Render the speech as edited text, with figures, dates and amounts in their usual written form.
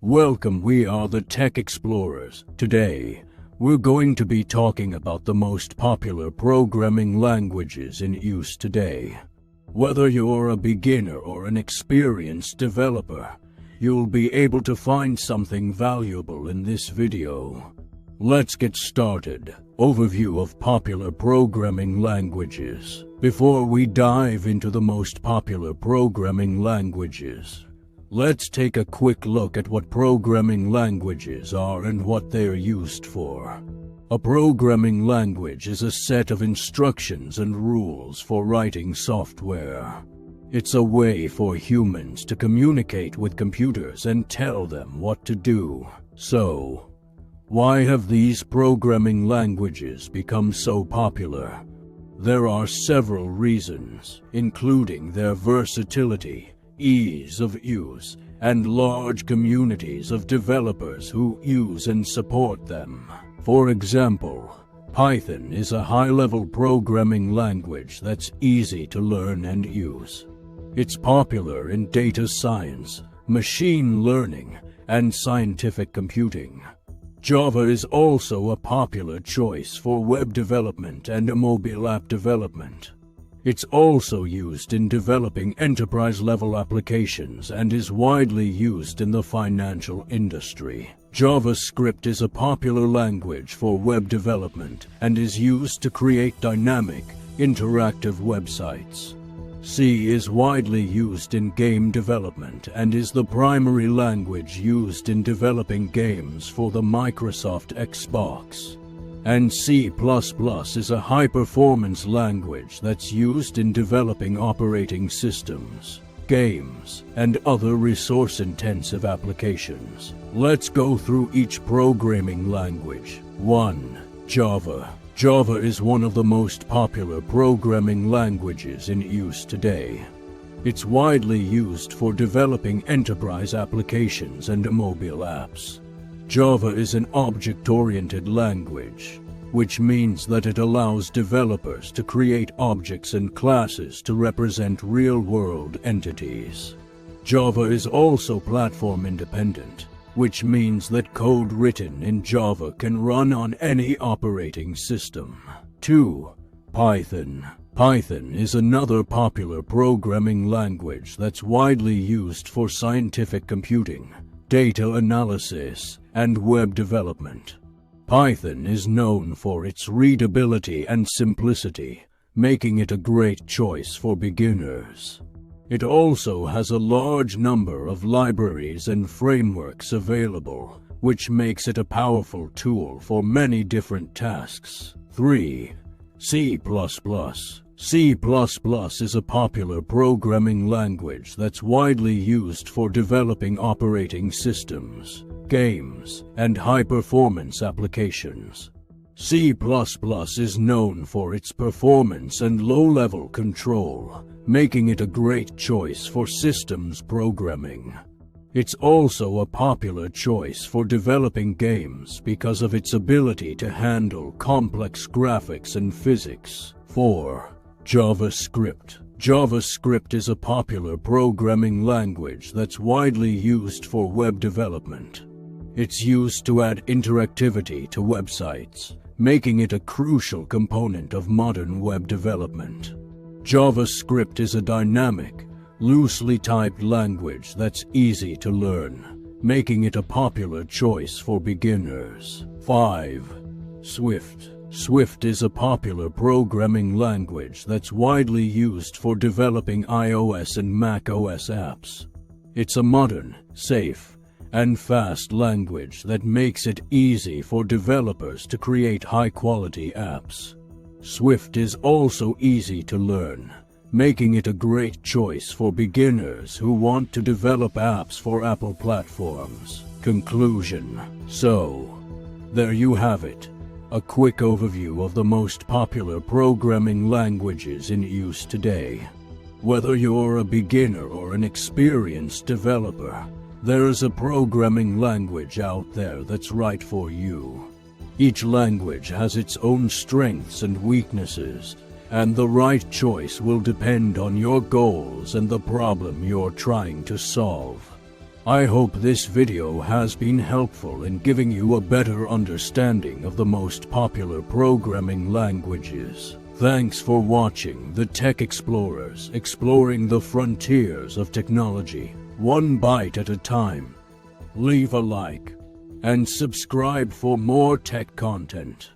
Welcome, we are the Tech Explorers. Today, we're going to be talking about the most popular programming languages in use today. Whether you're a beginner or an experienced developer, you'll be able to find something valuable in this video. Let's get started. Overview of popular programming languages. Before we dive into the most popular programming languages, let's take a quick look at what programming languages are and what they're used for. A programming language is a set of instructions and rules for writing software. It's a way for humans to communicate with computers and tell them what to do. So, why have these programming languages become so popular? There are several reasons, including their versatility, ease of use, and large communities of developers who use and support them. For example, Python is a high-level programming language that's easy to learn and use. It's popular in data science, machine learning, and scientific computing. Java is also a popular choice for web development and mobile app development. It's also used in developing enterprise-level applications and is widely used in the financial industry. JavaScript is a popular language for web development and is used to create dynamic, interactive websites. C is widely used in game development and is the primary language used in developing games for the Microsoft Xbox. And C++ is a high-performance language that's used in developing operating systems, games, and other resource-intensive applications. Let's go through each programming language. 1. Java. Java is one of the most popular programming languages in use today. It's widely used for developing enterprise applications and mobile apps. Java is an object-oriented language, which means that it allows developers to create objects and classes to represent real-world entities. Java is also platform-independent, which means that code written in Java can run on any operating system. 2. Python. Python is another popular programming language that's widely used for scientific computing, data analysis, and web development. Python is known for its readability and simplicity, making it a great choice for beginners. It also has a large number of libraries and frameworks available, which makes it a powerful tool for many different tasks. 3. C++. C++ is a popular programming language that's widely used for developing operating systems, games, and high-performance applications. C++ is known for its performance and low-level control, making it a great choice for systems programming. It's also a popular choice for developing games because of its ability to handle complex graphics and physics. 4. JavaScript. JavaScript is a popular programming language that's widely used for web development. It's used to add interactivity to websites, making it a crucial component of modern web development. JavaScript is a dynamic, loosely typed language that's easy to learn, making it a popular choice for beginners. 5. Swift. Swift is a popular programming language that's widely used for developing iOS and macOS apps. It's a modern, safe, and fast language that makes it easy for developers to create high-quality apps. Swift is also easy to learn, making it a great choice for beginners who want to develop apps for Apple platforms. Conclusion. So, there you have it. A quick overview of the most popular programming languages in use today. Whether you're a beginner or an experienced developer, there's a programming language out there that's right for you. Each language has its own strengths and weaknesses, and the right choice will depend on your goals and the problem you're trying to solve. I hope this video has been helpful in giving you a better understanding of the most popular programming languages. Thanks for watching the Tech Explorers, exploring the frontiers of technology, one byte at a time. Leave a like and subscribe for more tech content.